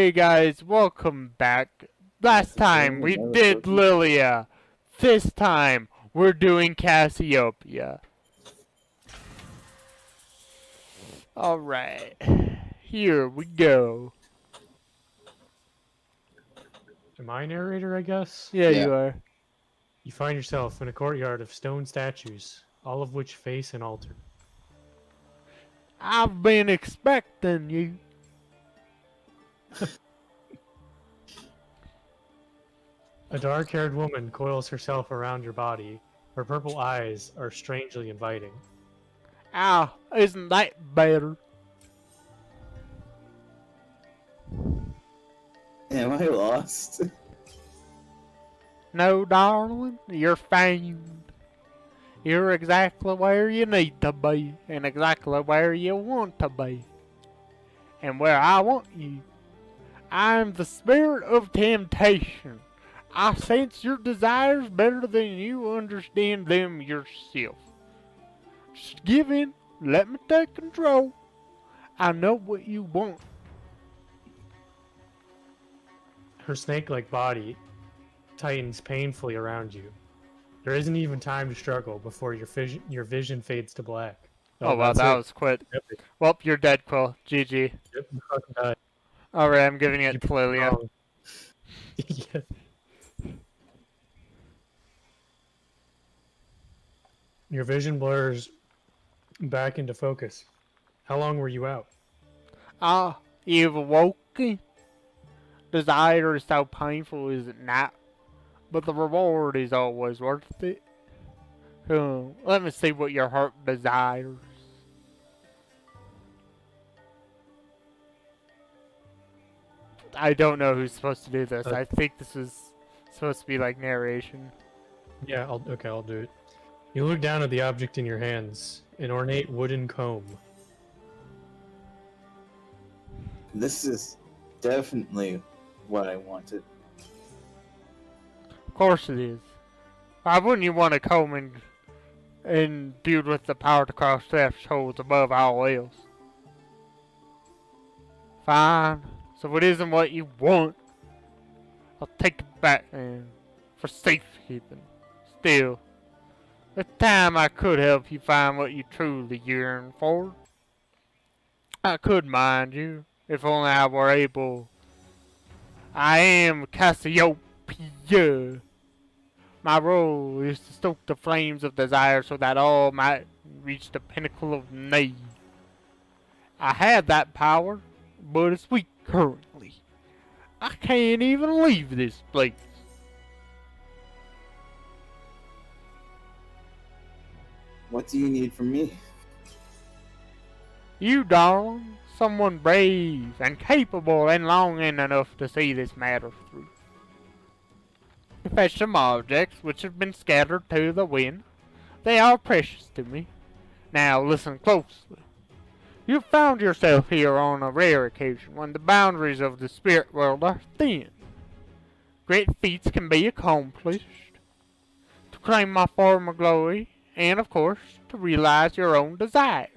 Hey guys, welcome back. Last time we did Lilia. This time we're doing Cassiopeia. Alright, here we go. Am I narrator, I guess? Yeah, you are. You find yourself in a courtyard of stone statues, all of which face an altar. I've been expecting you. A dark-haired woman coils herself around your body. Her purple eyes are strangely inviting. Ah, isn't that better? Am I lost? No, darling, you're found. You're exactly where you need to be, and exactly where you want to be, and where I want you. I'm the spirit of temptation. I sense your desires better than you understand them yourself. Just give in, let me take control. I know what you want. Her snake-like body tightens painfully around you. There isn't even time to struggle before your vision fades to black. Oh wow, that was quick. Yep. Well, you're dead, Quill. GG. Yep, you fucking died. Alright, I'm giving it to Lilia. Yeah. Your vision blurs back into focus. How long were you out? Ah, you've awoken. Desire is so painful, is it not? But the reward is always worth it. Let me see what your heart desires. I don't know who's supposed to do this. I think this is supposed to be like narration. Yeah, I'll do it. You look down at the object in your hands, an ornate wooden comb. This is definitely what I wanted. Of course it is. Why wouldn't you want a comb imbued with the power to cross thresholds above all else? Fine. So if it isn't what you want, I'll take it back then for safekeeping. Still, with time I could help you find what you truly yearn for. I could, mind you, if only I were able. I am Cassiopeia. My role is to stoke the flames of desire so that all might reach the pinnacle of need. I had that power, but it's weak currently. I can't even leave this place. What do you need from me? You, darling, someone brave and capable and longing enough to see this matter through. You fetch some objects which have been scattered to the wind. They are precious to me. Now listen closely. You found yourself here on a rare occasion when the boundaries of the spirit world are thin. Great feats can be accomplished. To claim my former glory, and of course, to realize your own desire.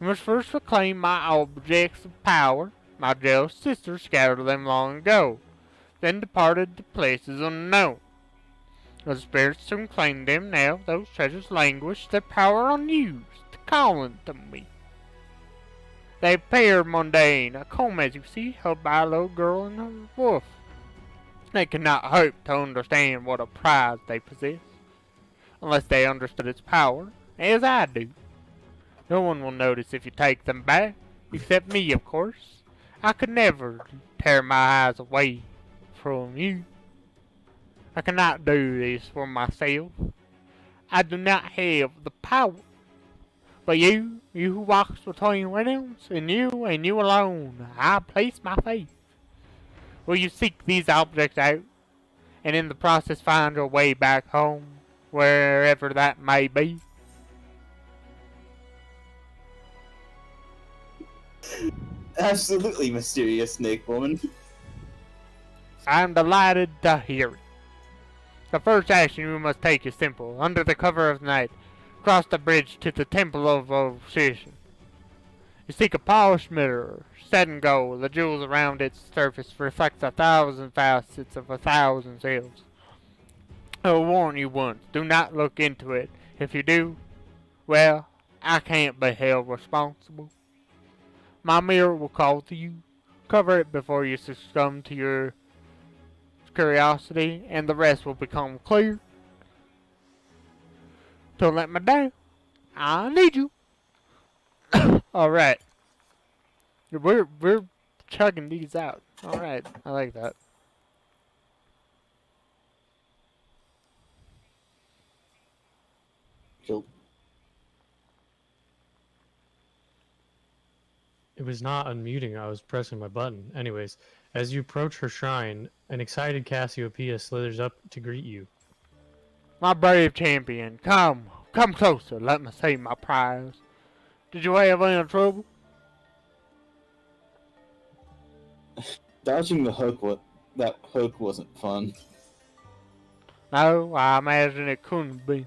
You must first reclaim my objects of power. My jealous sister scattered them long ago, then departed to places unknown. The spirits soon claimed them. Now those treasures languish, their power unused, calling to me. They appear mundane, a comb as you see, held by a little girl and her wolf. They cannot hope to understand what a prize they possess, unless they understood its power, as I do. No one will notice if you take them back, except me, of course. I could never tear my eyes away from you. I cannot do this for myself. I do not have the power. But you who walks between realms, and you alone, I place my faith. Will you seek these objects out, and in the process find your way back home, wherever that may be? Absolutely, mysterious snake woman. I'm delighted to hear it. The first action you must take is simple. Under the cover of night, cross the bridge to the Temple of Obsession. You seek a polished mirror, set in gold. The jewels around its surface reflect 1,000 facets of 1,000 selves. I will warn you once, do not look into it. If you do, well, I can't be held responsible. My mirror will call to you. Cover it before you succumb to your curiosity, and the rest will become clear. Don't let me down. I need you. Alright. We're chugging these out. Alright, I like that. Killed. It was not unmuting, I was pressing my button. Anyways, as you approach her shrine, an excited Cassiopeia slithers up to greet you. My brave champion, come closer, let me see my prize. Did you have any trouble? Dodging the hook, that hook wasn't fun. No, I imagine it couldn't be.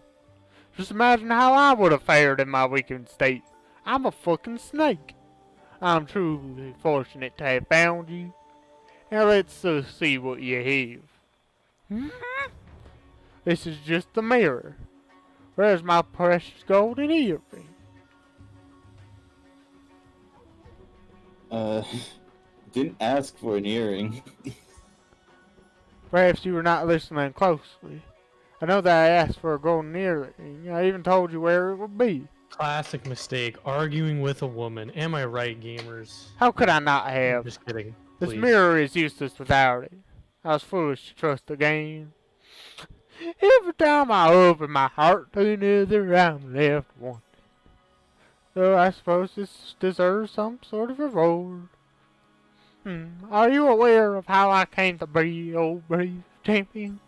Just imagine how I would have fared in my weakened state. I'm a fucking snake. I'm truly fortunate to have found you. Now let's see what you have. This is just the mirror. Where's my precious golden earring? Didn't ask for an earring. Perhaps you were not listening closely. I know that I asked for a golden earring. I even told you where it would be. Classic mistake, arguing with a woman. Am I right, gamers? How could I not I'm have? just kidding. This Please. mirror is useless without it. I was foolish to trust the game. Every time I open my heart to another, I'm left wanting. So I suppose this deserves some sort of reward. Are you aware of how I came to be, old brave champion?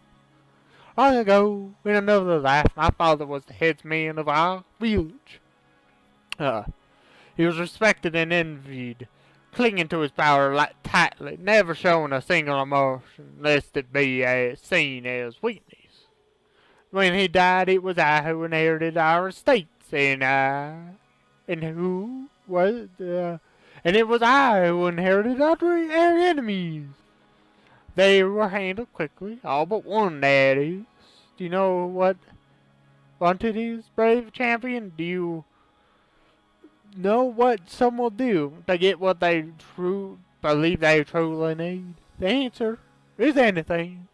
Long ago, in another life, my father was the headsman of our village. He was respected and envied, clinging to his power tightly, never showing a single emotion, lest it be seen as weakness. When he died, it was I who inherited our estates, and it was I who inherited our enemies. They were handled quickly, all but one, that is. Do you know what it is, brave champion? Do you know what some will do to get what they believe they truly need? The answer is anything.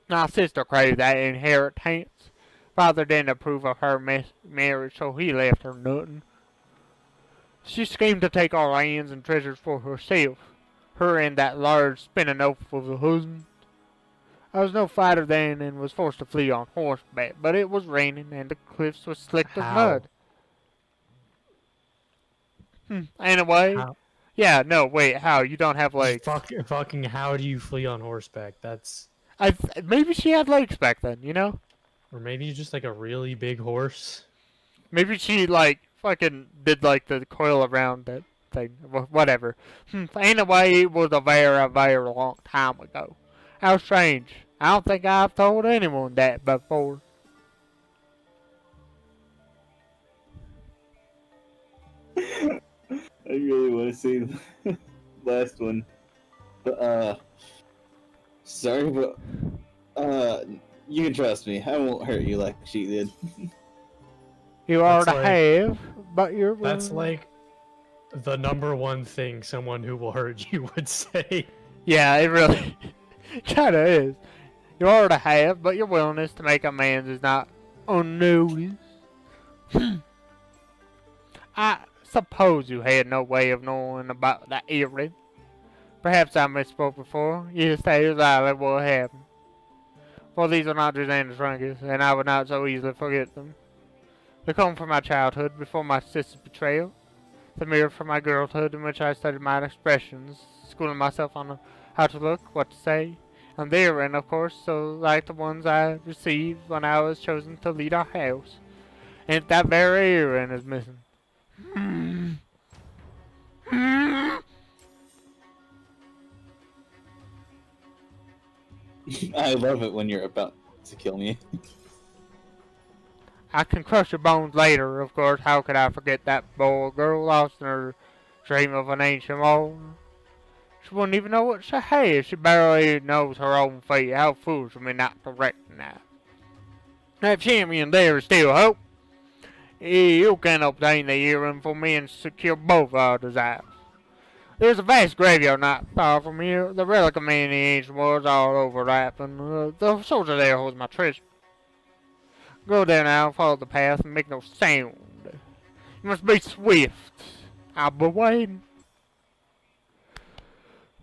My sister craved that inheritance. Father didn't approve of her marriage, so he left her nothing. She schemed to take our lands and treasures for herself. Her and that large spinning oaf of a husband. I was no fighter then and was forced to flee on horseback, but it was raining and the cliffs were slick with mud. Anyway, How? yeah, no, wait, how? You don't have legs. Fucking how do you flee on horseback? That's... Maybe she had legs back then, you know? Or maybe just like a really big horse. Maybe she, like, fucking did, like, the coil around that thing. Whatever. Anyway, it was a very, very long time ago. How strange. I don't think I've told anyone that before. I really want to see the last one. But, sorry, but, you can trust me. I won't hurt you like she did. You already have, but you're willing. That's like the #1 thing someone who will hurt you would say. Yeah, it really kinda is. You already have, but your willingness to make amends is not unnoticed. I suppose you had no way of knowing about that earring. Perhaps I misspoke before. Yes, that is exactly what happened. For these are not just trinkets, and I would not so easily forget them. They come from my childhood, before my sister's betrayal. The mirror from my girlhood, in which I studied my expressions, schooling myself on how to look, what to say. And the earring, of course, so like the ones I received when I was chosen to lead our house. And that very earring is missing. I love it when you're about to kill me. I can crush your bones later, of course. How could I forget that boy girl lost in her dream of an ancient world? She wouldn't even know what she has. She barely knows her own fate. How foolish of me not to recognize. That champion there is still hope. You can obtain the earring for me and secure both our desires. There's a vast graveyard not far from here. The relic of many ancient wars all overlap, and the soldier there holds my treasure. Go there now, follow the path, and make no sound. You must be swift. I'll be waiting.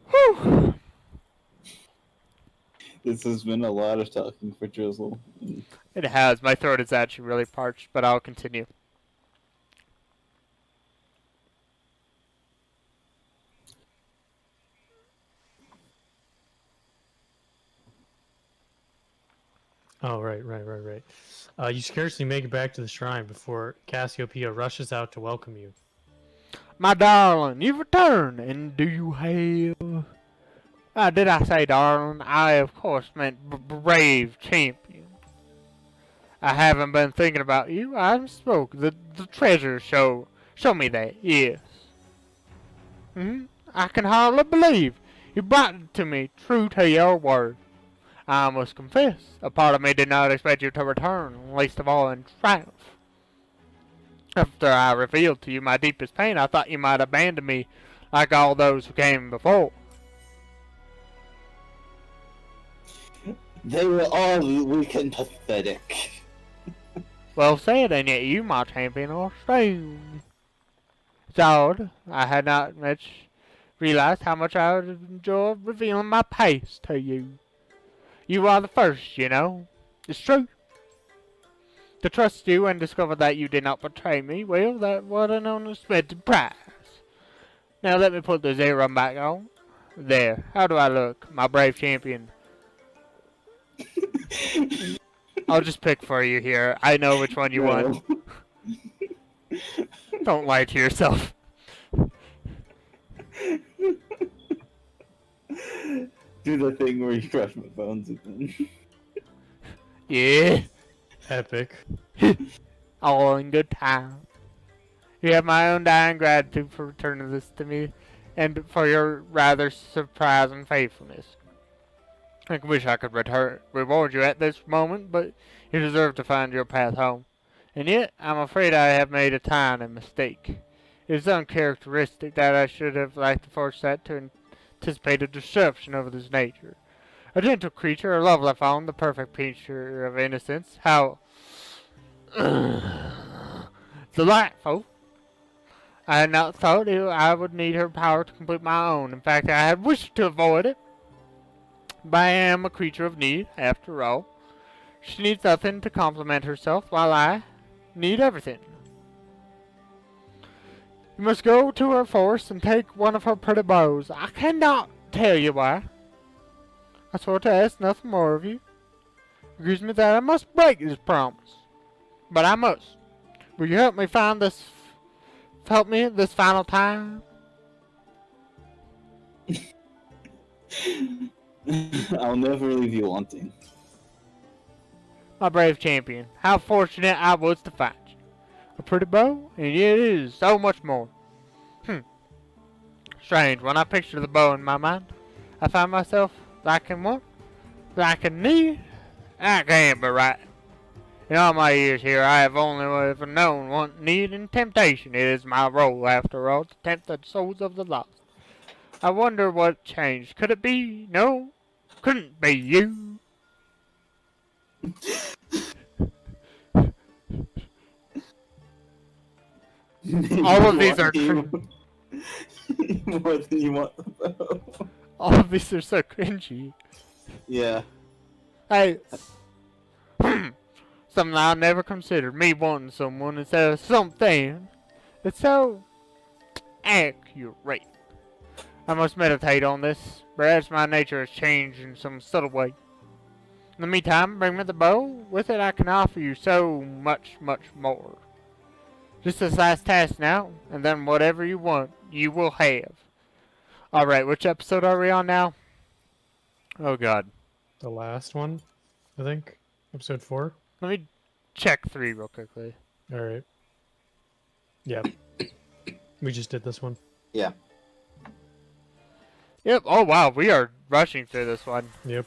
Whew. This has been a lot of talking for Drizzle. It has. My throat is actually really parched, but I'll continue. Oh, right. You scarcely make it back to the shrine before Cassiopeia rushes out to welcome you. My darling, you've returned, and do you have... did I say darling? I, of course, meant brave champion. I haven't been thinking about you. I spoke. The treasure show me that, yes. I can hardly believe you brought it to me, true to your word. I must confess, a part of me did not expect you to return, least of all in triumph. After I revealed to you my deepest pain, I thought you might abandon me like all those who came before. They were all weak and pathetic. Well said, and yet you, my champion, are strong. It's odd. I had not much realized how much I would enjoy revealing my past to you. You are the first, you know. It's true. To trust you and discover that you did not betray me, well, that was an unexpected prize. Now let me put the zero back on. There. How do I look, my brave champion? I'll just pick for you here. I know which one you want. Don't lie to yourself. Do the thing where you crush my bones again. Yeah. Epic. All in good time. You have my undying gratitude for returning this to me, and for your rather surprising faithfulness. I wish I could reward you at this moment, but you deserve to find your path home. And yet, I'm afraid I have made a tiny mistake. It is uncharacteristic that I should have liked to force that to anticipate a deception of this nature. A gentle creature, a lovely fawn, the perfect picture of innocence. How delightful. I had not thought I would need her power to complete my own. In fact, I had wished to avoid it. But I am a creature of need, after all. She needs nothing to complement herself, while I need everything. You must go to her forest and take one of her pretty bows. I cannot tell you why. I swore to ask nothing more of you. It grieves me that I must break this promise. But I must. Will you help me find this... help me this final time? I'll never leave you wanting. My brave champion, how fortunate I was to find you. A pretty bow, and yet it is so much more. Strange, when I picture the bow in my mind, I find myself lacking one, lacking need. That can't be right. In all my years here, I have only ever known want, need, and temptation. It is my role, after all, to tempt the souls of the lost. I wonder what changed. Could it be? No, couldn't be you. All of these are more than you want the bow. all of these are so cringy. Yeah. Hey, something I never considered. Me wanting someone instead of something. It's so accurate. I must meditate on this. Perhaps my nature has changed in some subtle way. In the meantime, bring me the bow. With it I can offer you so much, much more. Just this last task now, and then whatever you want, you will have. Alright, which episode are we on now? Oh god. The last one, I think. Episode 4. Let me check 3 real quickly. Alright. Yep. We just did this one. Yeah. Yep. Oh wow, we are rushing through this one. Yep.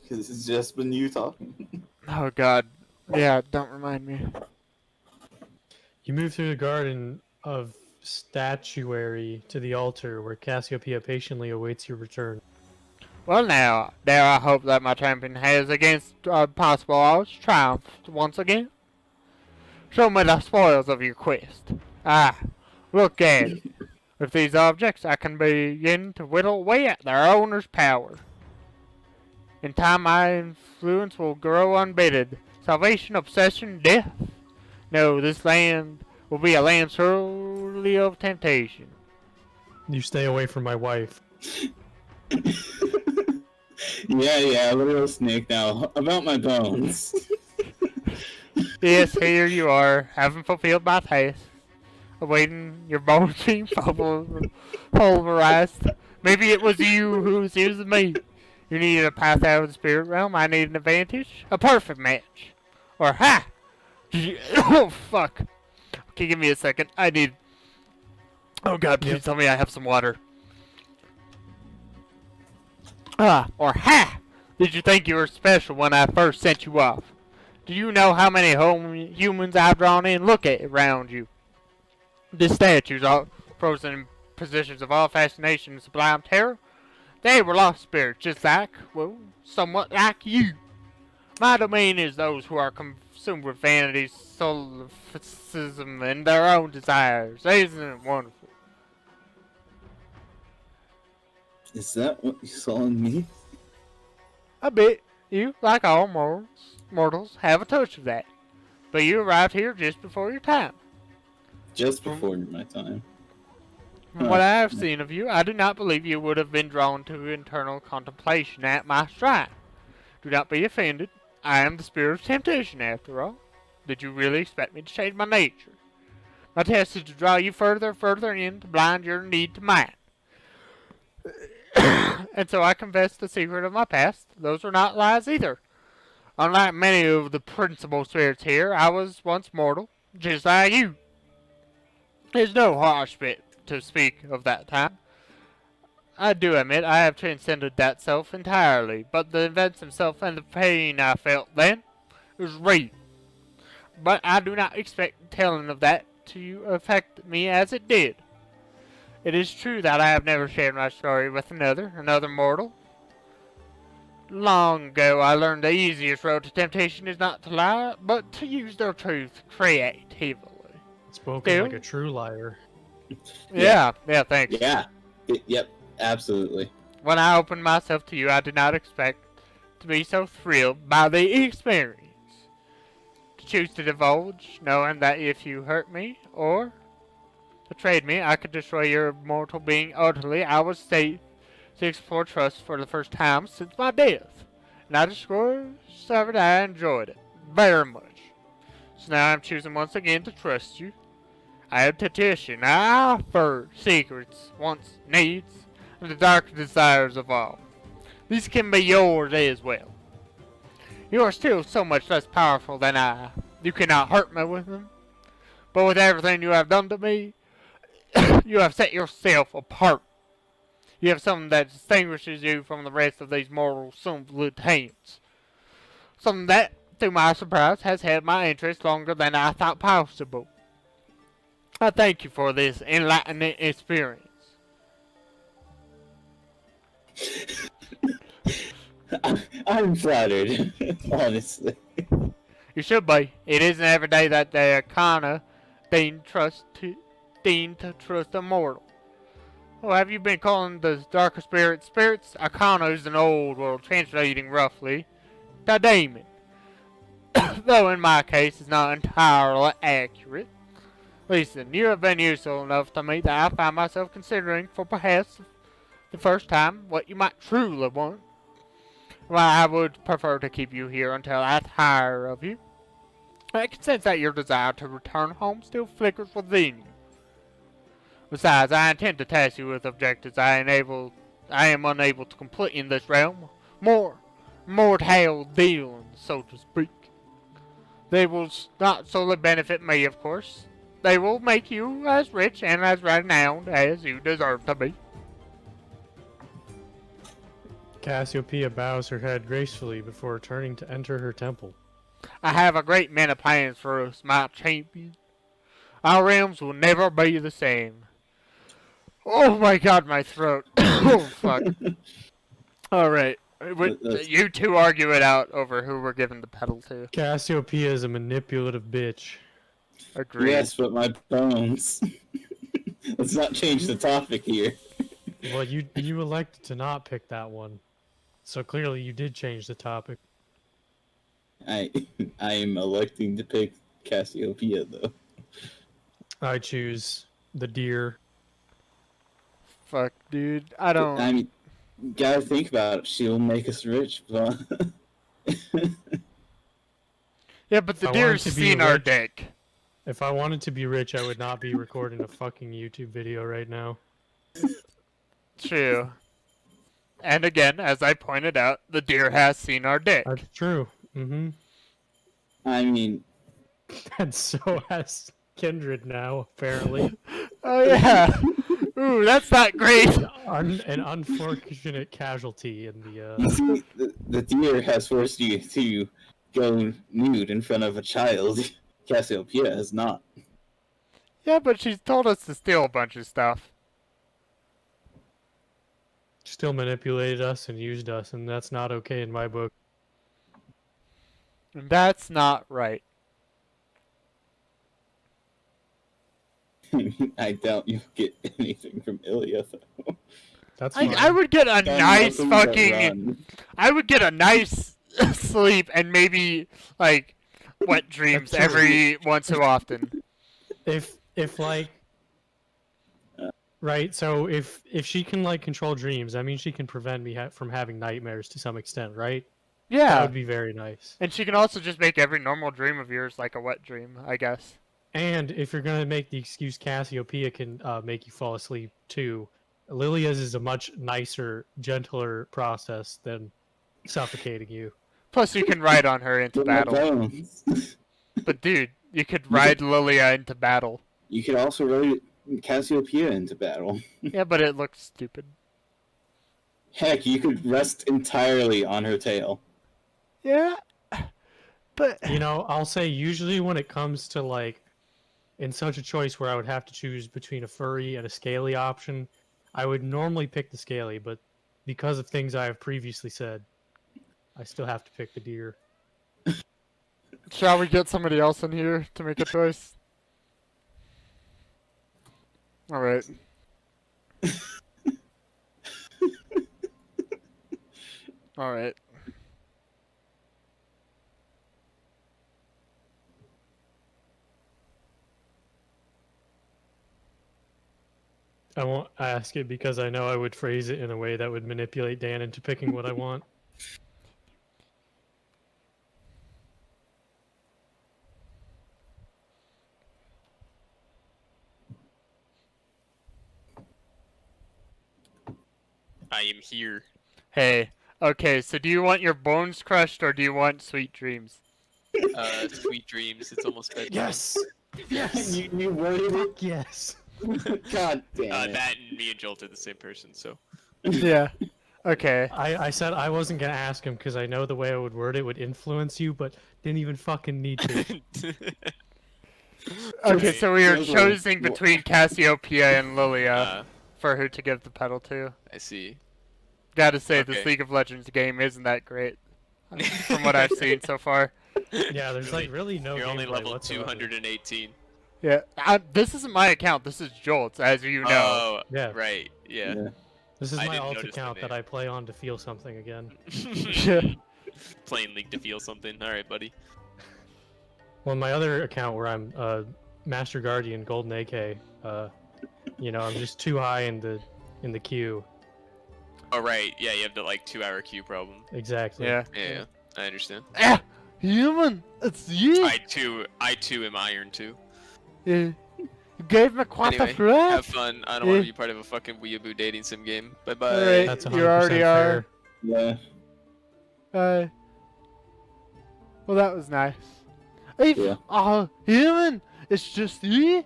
Because it's just been you talking. Oh god. Yeah, don't remind me. You move through the garden of statuary to the altar where Cassiopeia patiently awaits your return. Well now I hope that my champion has against possible odds triumphed once again. Show me the spoils of your quest. Ah, look at it. With these objects I can begin to whittle away at their owner's power. In time my influence will grow unbidden. Salvation, obsession, death. No, this land will be a land surely of temptation. You stay away from my wife. Yeah, little snake now. About my bones. Yes, here you are, having fulfilled my task. Awaiting your bones being pulverized. Maybe it was you who was using me. You needed a path out of the spirit realm. I need an advantage. A perfect match. Or ha! Oh fuck. Okay, give me a second. I need. Oh god, please tell me I have some water. Or ha! Did you think you were special when I first sent you off? Do you know how many humans I've drawn in? Look at around you. The statues are frozen in positions of all fascination and sublime terror. They were lost spirits, just like, well, somewhat like you. My domain is those who are consumed with vanity, solipsism, and their own desires. Isn't it wonderful? Is that what you saw in me? I bet you, like all mortals, have a touch of that. But you arrived here just before your time. Just before my time. From what I have seen of you, I do not believe you would have been drawn to internal contemplation at my shrine. Do not be offended. I am the spirit of temptation, after all. Did you really expect me to change my nature? My test is to draw you further in to blind your need to mine. And so I confess the secret of my past. Those are not lies either. Unlike many of the principal spirits here, I was once mortal, just like you. There's no harsh bit to speak of that time. I do admit I have transcended that self entirely, but the events themselves and the pain I felt then was real. But I do not expect telling of that to affect me as it did. It is true that I have never shared my story with another mortal. Long ago I learned the easiest road to temptation is not to lie, but to use their truth creatively. Spoken like a true liar. Yeah, thanks. Yeah. Yep, absolutely. When I opened myself to you, I did not expect to be so thrilled by the experience. To choose to divulge, knowing that if you hurt me or betrayed me, I could destroy your mortal being utterly. I was safe to explore trust for the first time since my death. And I discovered I enjoyed it very much. So now I'm choosing once again to trust you. I have petition. I offer secrets, wants, needs, and the dark desires of all. These can be yours as well. You are still so much less powerful than I. You cannot hurt me with them. But with everything you have done to me, you have set yourself apart. You have something that distinguishes you from the rest of these mortal simultaneous. Something that, to my surprise, has had my interest longer than I thought possible. I thank you for this enlightening experience. I'm flattered, honestly. You should be. It isn't every day that the Arcana deemed to trust a mortal. Oh, have you been calling the darker spirits? Arcana is an old world, translating roughly to demon. Though in my case it's not entirely accurate. Listen, you have been useful enough to me that I find myself considering for perhaps the first time what you might truly want. Well, I would prefer to keep you here until I tire of you. I can sense that your desire to return home still flickers within you. Besides, I intend to task you with objectives I am unable to complete in this realm. More mortal dealings, so to speak. They will not solely benefit me, of course. They will make you as rich and as renowned as you deserve to be. Cassiopeia bows her head gracefully before turning to enter her temple. I have a great many plans for us, my champion. Our realms will never be the same. Oh my god, my throat. Oh, fuck. Alright. You two argue it out over who we're giving the pedal to. Cassiopeia is a manipulative bitch. Agreed. Yes, but my bones. Let's not change the topic here. Well, you elected to not pick that one. So clearly you did change the topic. I am electing to pick Cassiopeia, though. I choose the deer. Fuck, dude. I don't... I mean, gotta think about it. She'll make us rich, but... Yeah, but the I deer's wanted to be seen our rich. dick. If I wanted to be rich, I would not be recording a fucking YouTube video right now. True. And again, as I pointed out, the deer has seen our dick. That's true. Mm-hmm. I mean, And so has Kindred now, apparently. Oh yeah. Ooh, that's not great. An unfortunate casualty in the, the deer has forced you to go nude in front of a child. Cassiopeia has not. Yeah, but she's told us to steal a bunch of stuff. Still manipulated us and used us, and that's not okay in my book. And that's not right. I doubt you'll get anything from Ilya, though. That's fine. I would get a nice Nothing but fucking... run. I would get a nice sleep and maybe, like, wet dreams That's true. every once so often. If like, right, so if she can like control dreams, that means she can prevent me from having nightmares to some extent, right? That Yeah. would be very nice. And she can also just make every normal dream of yours like a wet dream, I guess. And if you're gonna make the excuse Cassiopeia can make you fall asleep too, Lilia's is a much nicer, gentler process than suffocating you. Plus you can ride on her into With my battle. bones. But dude, you could ride Lilia into battle. You could also ride Cassiopeia into battle. Yeah, but it looks stupid. Heck, you could rest entirely on her tail. Yeah. But... You know, I'll say usually when it comes to like, in such a choice where I would have to choose between a furry and a scaly option, I would normally pick the scaly, but because of things I have previously said, I still have to pick the deer. Shall we get somebody else in here to make a choice? Alright. Alright. I won't ask it because I know I would phrase it in a way that would manipulate Dan into picking what I want. I am here. Hey. Okay, so do you want your bones crushed or do you want sweet dreams? Sweet dreams. It's almost bedtime. Yes! Yes! You worded it? Yes! God damn it. That and me and Jolt are the same person, so. Yeah. Okay. I said I wasn't gonna ask him because I know the way I would word it would influence you, but didn't even fucking need to. Okay, so we are Those were- choosing between Cassiopeia and Lilia for who to give the pedal to. I see. Gotta say, this Okay. League of Legends game isn't that great. From what I've seen so far. Yeah, there's like really no You're only gameplay level whatsoever. 218. Yeah. This isn't my account, this is Jolt's, as you know. Oh, Yeah. right. Yeah. Yeah. This is I my didn't alt notice the account that name. I play on to feel something again. Yeah. Playing League to feel something. Alright, buddy. Well, my other account where I'm Master Guardian Golden AK, you know, I'm just too high in the queue. Oh, right. Yeah, you have the, like, 2-hour queue problem. Exactly. Yeah. Yeah, I understand. Ah! Human! It's you! I too am iron, too. You gave me quite Anyway, a threat! have fun. I don't want Yeah. to be part of a fucking weeaboo dating sim game. Bye-bye. Alright. That's 100% You already fair. Yeah. Well, that was nice. If Yeah. a human is just you,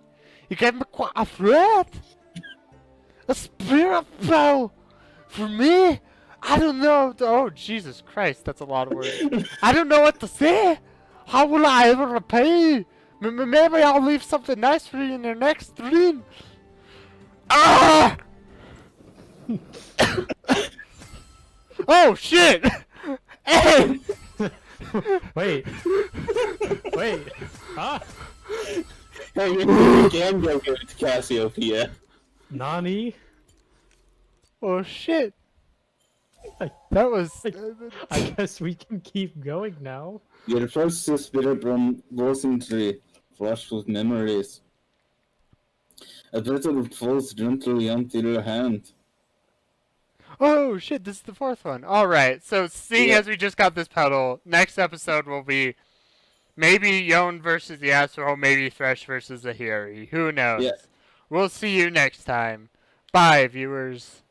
you can be quite afraid. A spirit fowl. For me, I don't know. Oh, Jesus Christ, that's a lot of words. I don't know what to say. How will I ever repay you? Maybe I'll leave something nice for you in your next dream. Ah! Oh, shit! Hey! Wait. Wait. Huh? Hey, you can go give it to Cassiopeia. Nani? Oh, shit. I- That was... I guess we can keep going now. Your first spirit run goes into the flushed with memories. A petal falls gently onto your hand. Oh shit, this is the fourth one. Alright, so seeing Yeah. as we just got this pedal, next episode will be maybe Yon versus the Astro, maybe Thresh versus the Hiri. Who knows? Yeah. We'll see you next time. Bye, viewers.